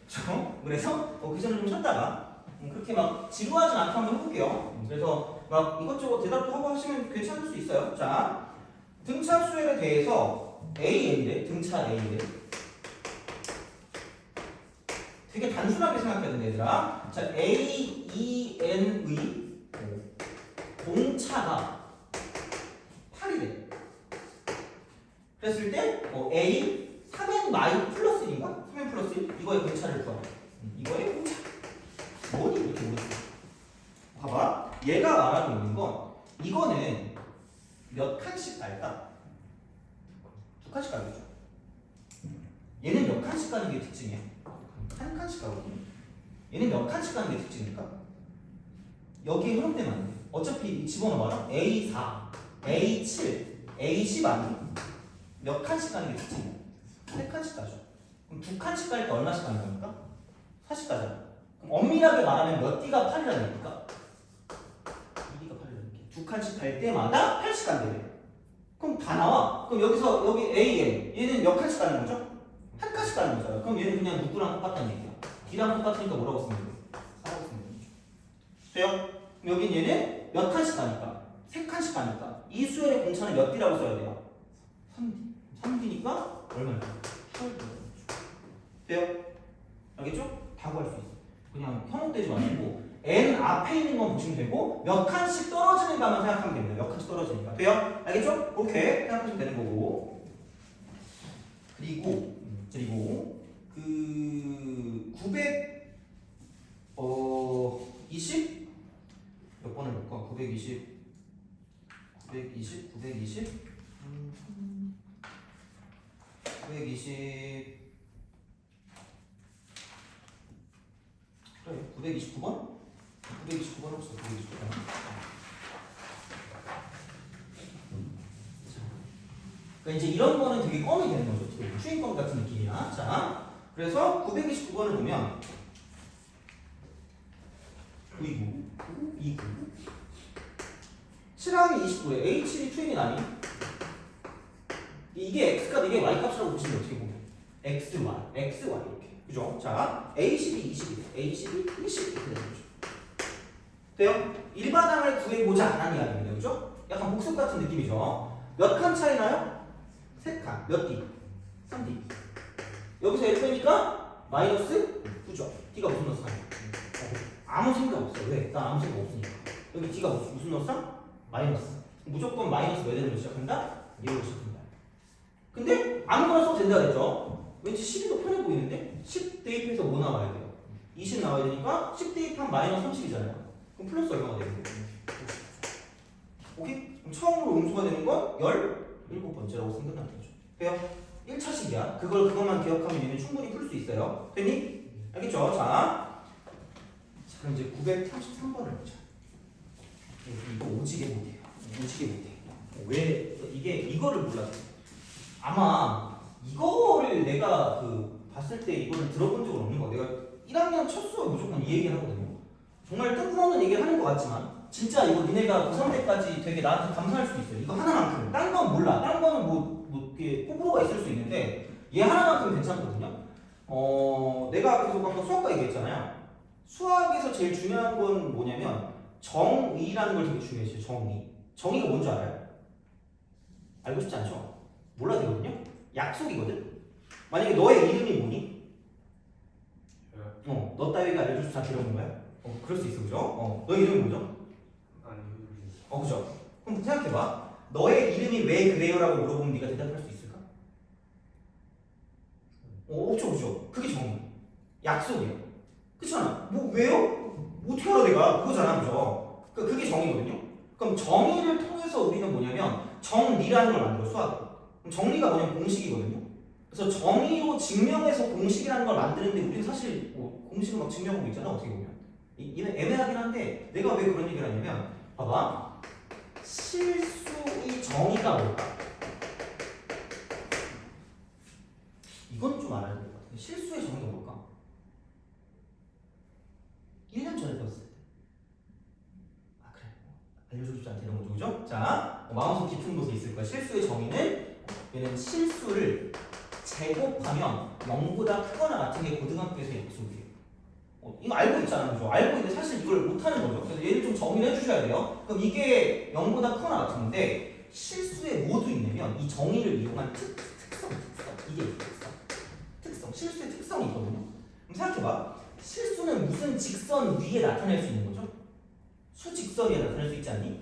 그래서 그 전에 좀 쉬었다가 그렇게 막 지루하진 않게 한번 해볼게요. 그래서 막 이것저것 대답도 하고 하시면 괜찮을 수 있어요. 자, 등차 수열에 대해서 AN이래. 등차 A래. 되게 단순하게 생각해야 되는 얘들아. 자, A, E, N의 공차가 8이래. 그랬을 때 A 3N 마이 플러스 1인가? 3N 플러스 1? 이거의 공차를 구하래. 이거의 공차. 뭐니? 이렇게 물었어. 봐봐. 얘가 말하고 있는 건 이거는 몇 칸씩 갈까? 2칸씩 가겠죠. 얘는 몇 칸씩 가는 게 특징이야? 한 칸씩 가거든요. 얘는 몇 칸씩 가는 게 특징일까? 여기에 흐름되면 안 돼. 어차피 집어넣어봐라. A4, A7, A10 아니? 몇 칸씩 가는 게 특징이야? 3칸씩 가죠. 그럼 2칸씩 갈 때 얼마씩 가는 겁니까? 4씩 가잖아. 그럼 엄밀하게 말하면 몇 D가 8이라는 얘기일까? 2D가 8이라는 얘기. 2칸씩 갈 때마다 8씩 간대요. 그럼 다 나와. 그럼 여기서 여기 AN 얘는 몇 칸씩 가는 거죠? 한 칸씩 가는 거잖아. 그럼 얘는 그냥 누구랑 똑같다는 얘기야. D랑 똑같으니까 뭐라고 쓰면 돼? 4라고 쓰면 되죠. 돼요? 그럼 여긴 얘는 몇 칸씩 가니까? 3칸씩 가니까 이 수열의 공차는 몇 D라고 써야 돼요? 3D. 3D니까 얼마일까? 12. 돼요? 알겠죠? 다 구할 수 있어. 그냥 현혹되지 마시고 N 앞에 있는 건 보시면 되고 몇 칸씩 떨어지는가만 생각하면 됩니다. 몇 칸씩 떨어지니까. 돼요? 알겠죠? 그렇게 생각하시면 되는 거고. 그리고 그 920 몇 번을 볼까? 920 920 그래 929번? 929번 합시다. 929번. 그러니까 이제 이런 거는 되게 껌이 되는 거죠. 되게 추인껌 같은 느낌이야. 자, 그래서 929번을 보면 929, 29, 7항이 29에 A7이 추인이 나니? 이게 X값, 이게 Y값이라고 보시면 어떻게 보면 XY, XY 이렇게. 그죠? 자, A12, 22, A12, 20 이렇게 되는 거죠. 돼요? 일반항을 구해보자 라는 이야기입니다. 그죠? 약간 복습 같은 느낌이죠. 몇 칸 차이 나요? 3칸. 몇 D? 3D. 여기서 1 빼니까 마이너스 9죠. D가 무슨 넣었어? 아무 생각 없어. 왜? 나 아무 생각 없으니까. 여기 D가 무슨 넣었어? 마이너스. 무조건 마이너스 몇 대로 시작한다? 1로 시작한다. 근데 아무거나 써도 된다 그랬죠? 왠지 10이 더 편해 보이는데? 10 대입해서 뭐 나와야 돼요? 20 나와야 되니까 10 대입하면 마이너스 30이잖아요. 그럼 플러스 얼마가 되는 거예요? 오케이? 그럼 처음으로 음수가 되는 건 17번째라고 생각하면 되죠. 돼요? 1차식이야. 그것만 기억하면 얘는 충분히 풀 수 있어요. 됐니? 알겠죠? 자, 그럼 이제 933번을 보자. 이거 오지게 못해요. 오지게 못해. 왜 이거를 몰랐어? 아마 이거를 내가 봤을 때 이거를 들어본 적은 없는 거. 내가 1학년 첫 수업 무조건 이 얘기를 하거든요. 정말 뜬금없는 얘기를 하는 것 같지만 진짜 이거 니네가 고3 때까지 되게 나한테 감사할 수도 있어요. 이거 하나만큼. 딴 건 몰라. 딴 거는 뭐 이렇게 호불호가 있을 수 있는데 얘 하나만큼 괜찮거든요. 내가 계속 아까 수학과 얘기했잖아요. 수학에서 제일 중요한 건 뭐냐면 정의라는 걸 되게 중요해요. 정의. 정의가 뭔지 알아요? 알고 싶지 않죠? 몰라도 되거든요. 약속이거든. 만약에 너의 이름이 뭐니? 너 따위가 알려줄 수 있는 이런 거야? 그럴 수 있어, 그죠? 너의 이름이 뭐죠? 그죠? 그럼 생각해봐. 너의 이름이 왜 그래요라고 물어보면 네가 대답할 수 있을까? 없죠, 그죠? 그게 정의. 약속이야. 그렇잖아. 뭐 왜요? 어떻게 알아 내가? 그거잖아, 그죠? 그게 정의거든요. 그럼 정의를 통해서 우리는 뭐냐면 정리라는 걸 만들어 수학을. 그럼 정리가 뭐냐면 공식이거든요. 그래서 정의로 증명해서 공식이라는 걸 만드는데 우리는 사실 공식을 막 증명하고 있잖아 어떻게 보면. 이는 애매하긴 한데 내가 왜 그런 얘기를 하냐면 봐봐. 실수의 정의가 뭘까? 이건 좀 알아야 될 것 같아. 실수의 정의가 뭘까? 1년 전에 배웠을 때. 그래. 알려주고 싶지 않다는 거죠, 그죠? 자, 마음속 깊은 곳에 있을 거야. 실수의 정의는 얘는 실수를 제곱하면 0보다 크거나 같은 게 고등학교에서 약속이에요. 이거 알고 있잖아, 그죠? 알고 있는데 사실 이걸 못하는 거죠. 그래서 얘를 좀 정의를 해주셔야 돼요. 그럼 이게 0보다 크거나 같은 건데 실수에 뭐도 있냐면 이 정의를 이용한 특성 이게 특성 실수의 특성이 있거든요. 그럼 생각해봐. 실수는 무슨 직선 위에 나타낼 수 있는 거죠? 수직선에 나타낼 수 있지 않니?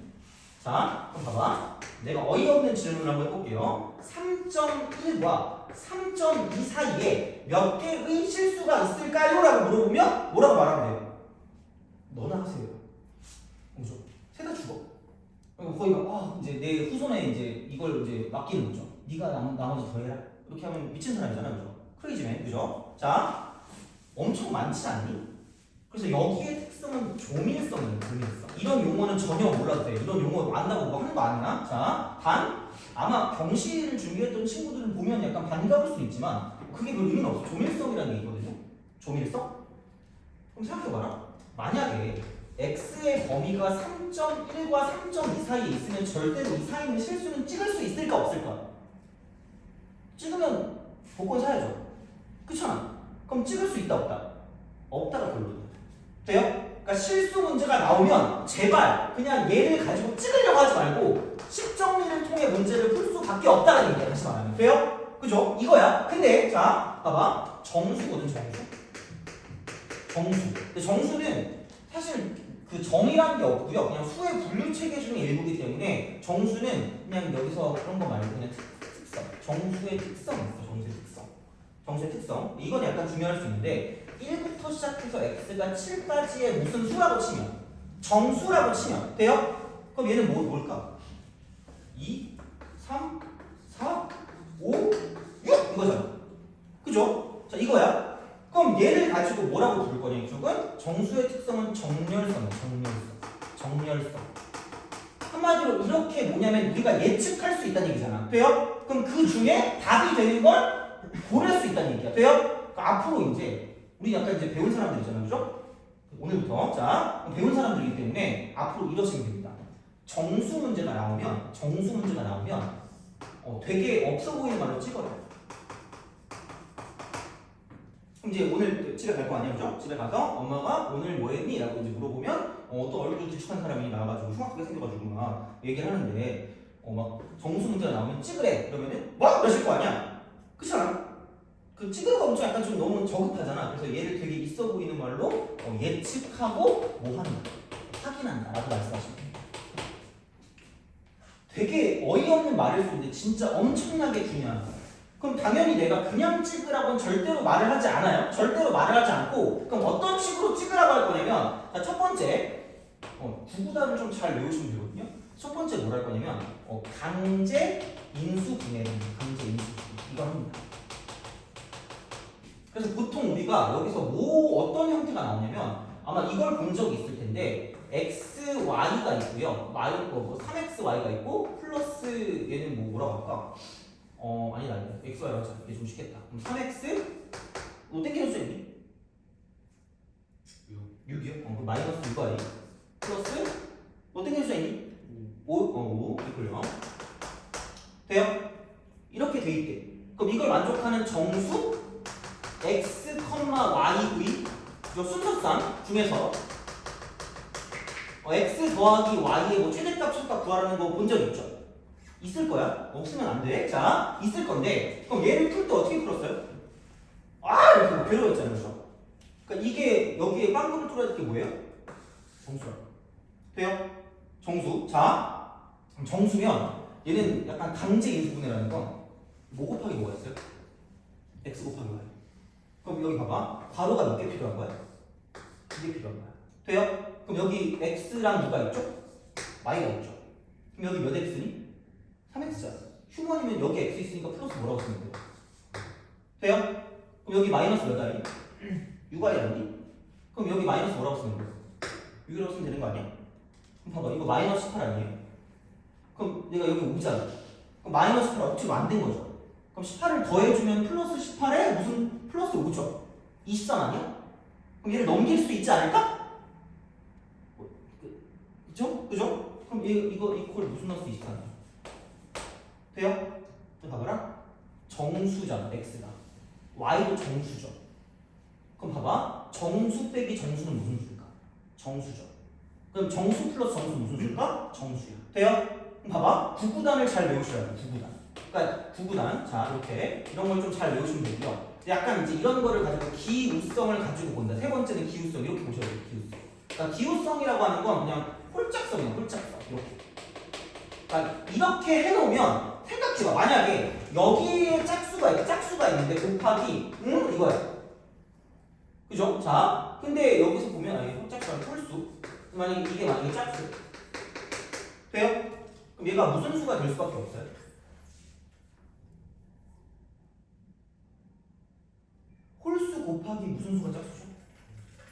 자, 그럼 봐봐. 내가 어이없는 질문을 한번 해볼게요. 3.1과 3.2 사이에 몇 개의 실수가 있을까요? 라고 물어보면 뭐라고 말하면 돼요? 너나 하세요. 뭐죠? 세다 죽어. 거의 막 이제 내 후손에 이제 이걸 이제 맡기는 거죠. 네가 나머지 더 해라. 이렇게 하면 미친 사람이잖아, 그죠? 크레이지맨, 그죠? 자, 엄청 많지 않니? 그래서 여기의 특성은 조밀성이에요. 조밀성. 이런 용어는 전혀 몰라도 돼. 이런 용어 안다고 뭐 하는 거 아니야? 자, 단 아마 경시를 준비했던 친구들은 보면 약간 반가울 수 있지만 그게 별 의미는 없어. 조밀성이라는 게 있거든요. 조밀성? 그럼 생각해봐라. 만약에 x의 범위가 3.1과 3.2 사이에 있으면 절대로 이 사이에 있는 실수는 찍을 수 있을까 없을까? 찍으면 복권 사야죠. 그렇잖아. 그럼 찍을 수 있다 없다? 없다가 결론이야. 돼요? 그러니까 실수 문제가 나오면 제발 그냥 얘를 가지고 찍으려고 하지 말고 식정리를 통해 문제를 풀 수밖에 없다는 얘기야. 다시 말하면 돼요? 그죠? 이거야. 근데 자 봐봐. 정수거든. 정수. 근데 정수는 사실 그 정이라는 게 없고요. 그냥 수의 분류 체계 중에 일부이기 때문에 정수는 그냥 여기서 그런 거 말고 그냥 특성. 정수의 특성이 있어. 정수의 특성. 이건 약간 중요할 수 있는데 1부터 시작해서 x가 7까지의 무슨 수라고 치면 정수라고 치면 돼요? 그럼 얘는 뭘까? 2, 3, 4, 5, 6 이거잖아. 그죠? 자 이거야. 그럼 얘를 가지고 뭐라고 부를 거냐 이쪽은? 정수의 특성은 정렬성. 한마디로 이렇게 뭐냐면 우리가 예측할 수 있다는 얘기잖아. 돼요? 그럼 그 중에 답이 되는 걸 고를 수 있다는 얘기야. 돼요? 그러니까 앞으로 이제 우리 약간 이제 배운 사람들이잖아, 그죠? 오늘부터 자 배운 사람들이기 때문에 앞으로 이러시면 됩니다. 정수 문제가 나오면 되게 없어 보이는 말로 찍어요. 그럼 이제 오늘 집에 갈 거 아니야, 그죠? 집에 가서 엄마가 오늘 뭐 했니? 라고 이제 물어보면 어떤 얼굴 길쭉한 사람이 나와가지고 흉악하게 생겨가지고 막 얘기를 하는데 막 정수 문제가 나오면 찍으래. 그러면은 뭐? 그러실 거 아니야? 그렇잖아. 그 찍으라고 엄청 약간 좀 너무 저급하잖아. 그래서 얘를 되게 있어 보이는 말로 예측하고 뭐 하는 거 확인한다라고 말씀하시면 됩니다. 되게 어이없는 말일 수 있는데 진짜 엄청나게 중요한 거예요. 그럼 당연히 내가 그냥 찍으라고는 절대로 말을 하지 않아요. 절대로 말을 하지 않고 그럼 어떤 식으로 찍으라고 할 거냐면 자, 첫 번째 구구단을 좀 잘 외우시면 되거든요. 첫 번째 뭘 할 거냐면 강제 인수 분해입니다. 강제 인수 분해 이거 합니다. 그래서 보통 우리가 여기서 뭐 어떤 형태가 나오냐면 아마 이걸 본 적이 있을 텐데 x, y가 있고요. 3xy가 있고 플러스 얘는 뭐라고 할까? 아니다. x, y라고 하자. 이게 좀 쉽겠다. 그럼 3x 너 땡기는 수 있니? 6이요? 그럼 마이너스 6y 플러스 너 땡기는 수 있니? 5 이걸요. 돼요? 이렇게 돼 있대. 그럼 이걸 만족하는 정수 x, y의 순서상 중에서 x 더하기 y의 뭐 최대값, 최소값 구하라는 거 본 적 있죠? 있을 거야. 없으면 안 돼. 자, 있을 건데 그럼 얘를 풀 때 어떻게 풀었어요? 이렇게 괴로웠잖아요. 그죠? 그러니까 이게 여기에 빵꾸를 뚫어야 될 게 뭐예요? 정수야. 돼요? 정수. 자, 정수면 얘는 약간 강제 인수분해라는 건 뭐 곱하기 뭐가 있어요? x 곱하기 y. 그럼 여기 봐봐. 가로가 몇 개 필요한 거야? 2개 필요한 거야. 돼요? 그럼 여기 x랑 누가 있죠? y가 있죠. 그럼 여기 몇 x니? 3x잖아. 휴먼이면 여기 x 있으니까 플러스 뭐라고 쓰면 돼요? 돼요? 그럼 여기 마이너스 몇 i? 6i 아니니? 그럼 여기 마이너스 뭐라고 쓰면 돼요? 6이라고 쓰면 되는 거 아니야? 그럼 봐봐. 이거 마이너스 18 아니에요? 그럼 내가 여기 5잖아. 그럼 마이너스 18 억지로 안 된 거죠. 그럼 18을 더해주면 플러스 18에 무슨 플러스 5죠? 23 아니야? 그럼 얘를 넘길 수 있지 않을까? 그죠? 그죠? 그럼 이거 이퀄 무슨 넣을 수 23이야? 돼요? 또 봐봐라. 정수잖아, x가. y도 정수죠. 그럼 봐봐. 정수 빼기 정수는 무슨 수일까? 정수죠. 그럼 정수 플러스 정수 무슨 수일까? 정수야. 돼요? 그럼 봐봐. 구구단을 잘 외우셔야 돼. 구구단. 그러니까 구구단. 자, 이렇게 이런 걸 좀 잘 외우시면 되고요. 약간 이제 이런 거를 가지고 기우성을 가지고 본다. 세 번째는 기우성. 이렇게 보셔야 돼요. 기우성. 그러니까 기우성이라고 하는 건 그냥 홀짝성이에요. 홀짝성. 이렇게. 그러니까 이렇게 해놓으면 생각해봐. 만약에 여기에 짝수가 있는데 곱하기 이거야. 그죠? 자, 근데 여기서 보면 이게 홀짝수랑 홀수. 만약에 이게 짝수. 돼요? 그럼 얘가 무슨 수가 될 수밖에 없어요? 홀수 곱하기 무슨 수가 짝수죠?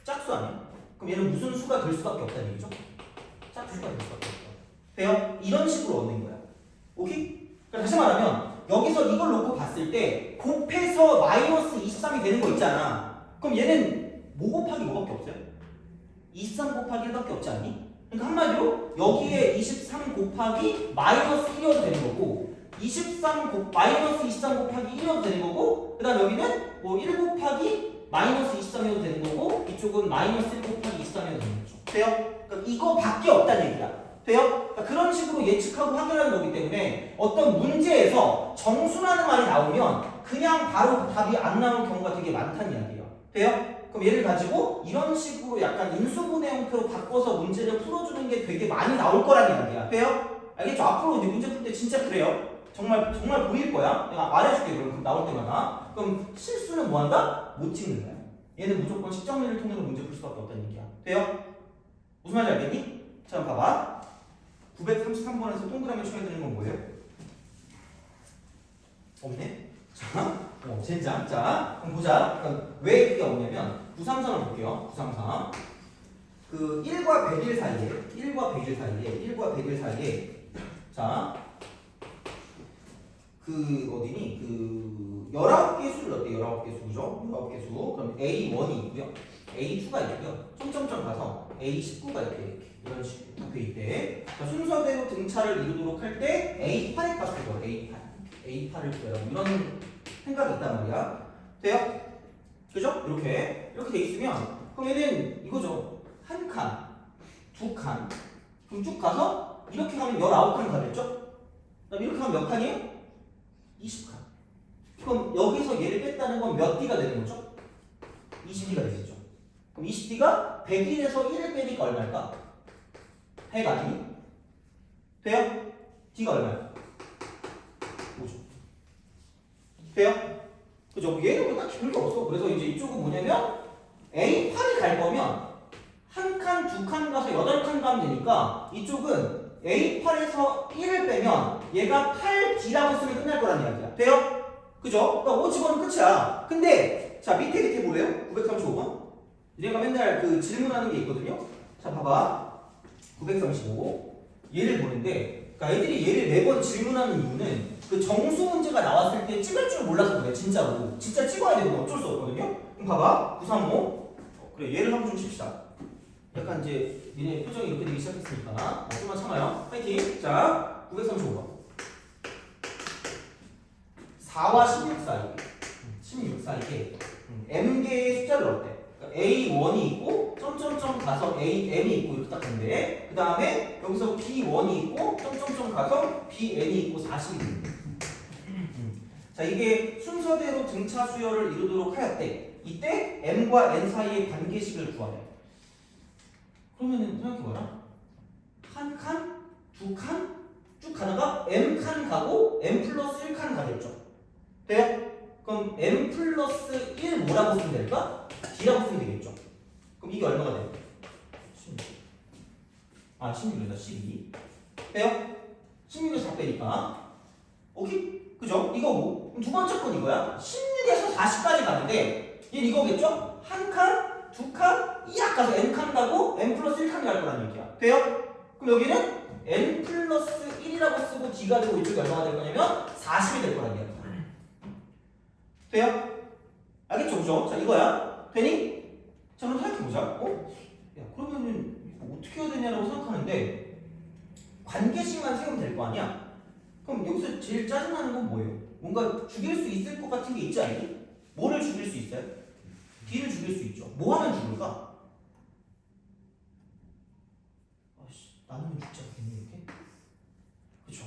짝수 아니야? 그럼 얘는 무슨 수가 될 수밖에 없다는 얘기죠? 짝수가 될 수밖에 없다. 돼요? 이런 식으로 얻는 거야. 오케이? 그러니까 다시 말하면 여기서 이걸 놓고 봤을 때 곱해서 마이너스 23이 되는 거 있잖아. 그럼 얘는 뭐 곱하기 뭐밖에 없어요? 23 곱하기 1밖에 없지 않니? 그러니까 한마디로 여기에 23 곱하기 마이너스 1이어도 되는 거고 마이너스 23 곱하기 1이어도 되는 거고 그 다음 여기는 뭐 1 곱하기 마이너스 23이어도 되는 거고 이쪽은 마이너스 1 곱하기 23이어도 되는 거죠. 돼요? 그러니까 이거밖에 없다는 얘기야. 돼요? 그러니까 그런 식으로 예측하고 확인하는 거기 때문에 어떤 문제에서 정수라는 말이 나오면 그냥 바로 답이 안 나올 경우가 되게 많다는 이야기예요. 돼요? 그럼 얘를 가지고 이런 식으로 약간 인수분해 형태로 바꿔서 문제를 풀어주는 게 되게 많이 나올 거란 이야기야. 돼요? 알겠죠? 앞으로 이제 문제 풀 때 진짜 그래요. 정말 보일 거야. 내가 말해줄게. 그럼 나올 때마다. 그럼 실수는 뭐 한다? 못 찍는 거야. 얘는 무조건 식정리를 통해서 문제 풀 수밖에 없다는 얘기야. 돼요? 무슨 말인지 알겠니? 자, 봐봐. 933번에서 동그라미 쳐야 되는 건 뭐예요? 없네? 자, 젠장. 자, 그럼 보자. 그럼 왜 그게 오냐면 933을 볼게요. 933. 그 1과 100일 사이에 1과 100일 사이에 1과 100일 사이에 자, 그 어디니? 그 19개 수를 넣었대. 19개 수죠. 19개 수. 그럼 A1이 있고요. A2가 있고요. 점점점 가서 A19가 이렇게 이런 식으로 돼 있대. 자, 순서대로 등차를 이루도록 할 때 A8의 값을 구하라. A8을 구하라. 이런 생각이 있단 말이야. 돼요? 그죠? 이렇게 돼 있으면 그럼 얘는 이거죠. 한 칸, 두 칸. 그럼 쭉 가서 이렇게 하면 19칸 가겠죠? 그럼 이렇게 하면 몇 칸이에요? 20칸. 그럼 여기서 얘를 뺐다는 건 몇 D가 되는 거죠? 20D가 되겠죠. 그럼 20D가 100일에서 1을 빼니까 얼마일까? 100 아니니? 돼요? D가 얼마야? 5죠. 돼요? 그죠? 얘는 뭐 딱히 별거 없어. 그래서 이제 이쪽은 뭐냐면 A8이 갈 거면 한 칸, 두 칸 가서 8칸 가면 되니까 이쪽은 A8에서 1을 빼면 얘가 8D라고 쓰면 끝날 거란 이야기야. 돼요? 그죠? 그러니까 5 집어넣으면 끝이야. 근데 자 밑에 볼래요? 935번. 얘가 맨날 그 질문하는 게 있거든요. 자 봐봐. 935 얘를 보는데 그러니까 애들이 얘를 매번 질문하는 이유는 그 정수 문제가 나왔을 때 찍을 줄 몰라서 그래. 진짜로. 진짜 찍어야 되고 어쩔 수 없거든요. 그럼 봐봐. 935 그래 얘를 한번 좀 칩시다. 약간 이제 니네 표정이 이렇게 되기 시작했으니까 좀만 참아요. 파이팅. 자 935번 4와 16 사이 16 사이에 m개의 숫자를 넣었대. 그러니까 A1이 있고 점점점 가서 AM이 있고 이렇게 딱 된대. 그 다음에 여기서 B1이 있고 점점점 가서 BN이 있고 40이 된대. 자 이게 순서대로 등차 수열을 이루도록 하였대. 이때 m과 n 사이의 관계식을 구하래. 그러면은 생각해봐라. 한 칸, 두 칸 쭉 가다가 m 칸 가고 m 플러스 1칸 가겠죠. 돼요? 그럼 m 플러스 1 뭐라고 쓰면 될까? d라고 쓰면 되겠죠. 그럼 이게 얼마가 돼요? 16. 아 16이다 12. 돼요? 16에서 4 빼니까 오케이? 그죠? 이거고. 그럼 두 번째 건 이거야. 16에서 40까지 가는데 얘는 이거겠죠? 한 칸, 두 칸, 이악 가서 n 칸 가고 n 플러스 1칸 갈 거라는 얘기야. 돼요? 그럼 여기는 n 플러스 1이라고 쓰고 d가 되고 이쪽이 얼마가 될 거냐면 40이 될 거라는 얘기야. 돼요? 알겠죠? 그죠? 자 이거야. 되니? 자 그럼 생각해보자. 야 그러면은 이거 어떻게 해야 되냐라고 생각하는데 관계식만 세우면 될 거 아니야? 그럼 여기서 제일 짜증나는 건 뭐예요? 뭔가 죽일 수 있을 것 같은 게 있지 않니? 뭐를 죽일 수 있어요? D를 죽일 수 있죠. 뭐 하면 죽을까? 아씨 나누면 죽지 않겠니 이렇게? 그쵸?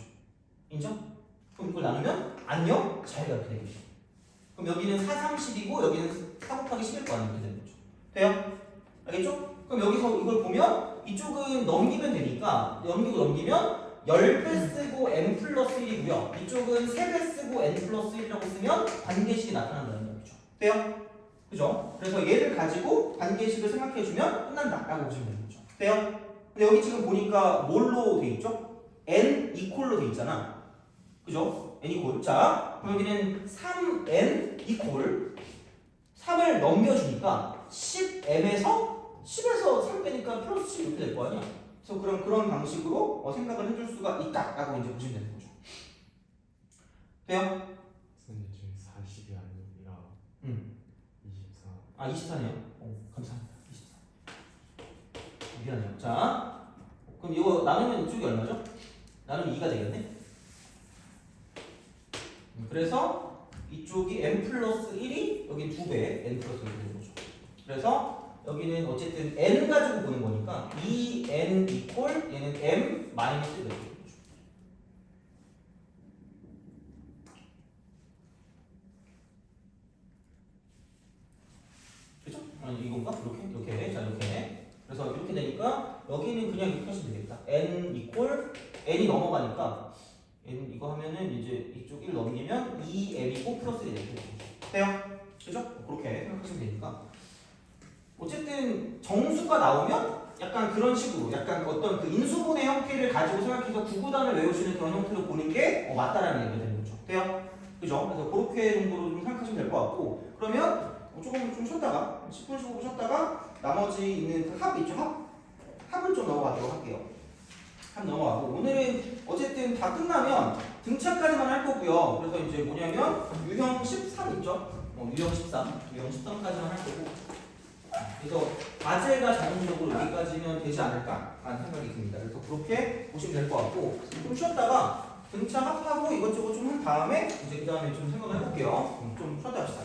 인정? 그럼 이걸 나누면 안녕? 잘 이렇게 되겠죠. 그럼 여기는 4, 30이고 여기는 4 곱하기 11거 아니면 이렇게 되는 거죠. 돼요? 알겠죠? 그럼 여기서 이걸 보면 이쪽은 넘기면 되니까 넘기면 10배 쓰고 n 플러스 1이고요. 이쪽은 3배 쓰고 n 플러스 1이라고 쓰면 관계식이 나타난다는 거죠. 돼요? 그죠? 그래서 얘를 가지고 관계식을 생각해주면 끝난다라고 보시면 되는 거죠. 돼요? 근데 여기 지금 보니까 뭘로 돼 있죠? n 이퀄로 돼 있잖아. 그죠? n 이퀄. 자, 그럼 여기는 3n 이퀄 3을 넘겨주니까 10m에서 10에서 3 빼니까 플러스 7 이렇게 될 거 아니야. 그래서 그런 방식으로 생각을 해줄 수가 있다라고 이제 보시면 되는 거죠. 돼요? 선생님 지금 40이 아니라 24. 아 24네요. 감사합니다. 24. 미안해요. 자, 그럼 이거 나누면 이쪽이 얼마죠? 나누면 2가 되겠네. 그래서 이쪽이 n 플러스 1이 여기 2배 n 플러스 1이 되는 거죠. 그래서 여기는 어쨌든 n 가지고 보는 거니까 2n 이퀄 얘는 m 마이너스 1이 되는 거죠. 그죠? 아니 이건가? 이렇게 자 이렇게 그래서 이렇게 되니까 여기는 그냥 이렇게 하시면 되겠다. n 이퀄 n이 넘어가니까 n 이거 하면은 이제 이쪽 1 넘기면 2m이고 플러스 1이 되는 거죠. 돼요? 그죠? 그렇게 생각하시면 되니까 어쨌든 정수가 나오면 약간 그런 식으로 약간 어떤 그 인수분해 형태를 가지고 생각해서 구구단을 외우시는 그런 형태로 보는 게 맞다라는 얘기가 되는 거죠. 돼요? 그죠? 그래서 그렇게 정도로 좀 생각하시면 될 것 같고 그러면 조금 좀 쉬었다가 10분 15분 쉬었다가 나머지 있는 그 합 있죠? 합을 좀 넘어가도록 할게요. 합 넘어가고 오늘은 어쨌든 다 끝나면 등차까지만 할 거고요. 그래서 이제 뭐냐면 유형 13 있죠? 유형 13까지만 할 거고 그래서 과제가 자동적으로 여기까지면 되지 않을까라는 생각이 듭니다. 그래서 그렇게 보시면 될 것 같고 좀 쉬었다가 등차 합하고 이것저것 좀 한 다음에 이제 그 다음에 좀 생각을 해볼게요. 좀 쉬었다 합시다.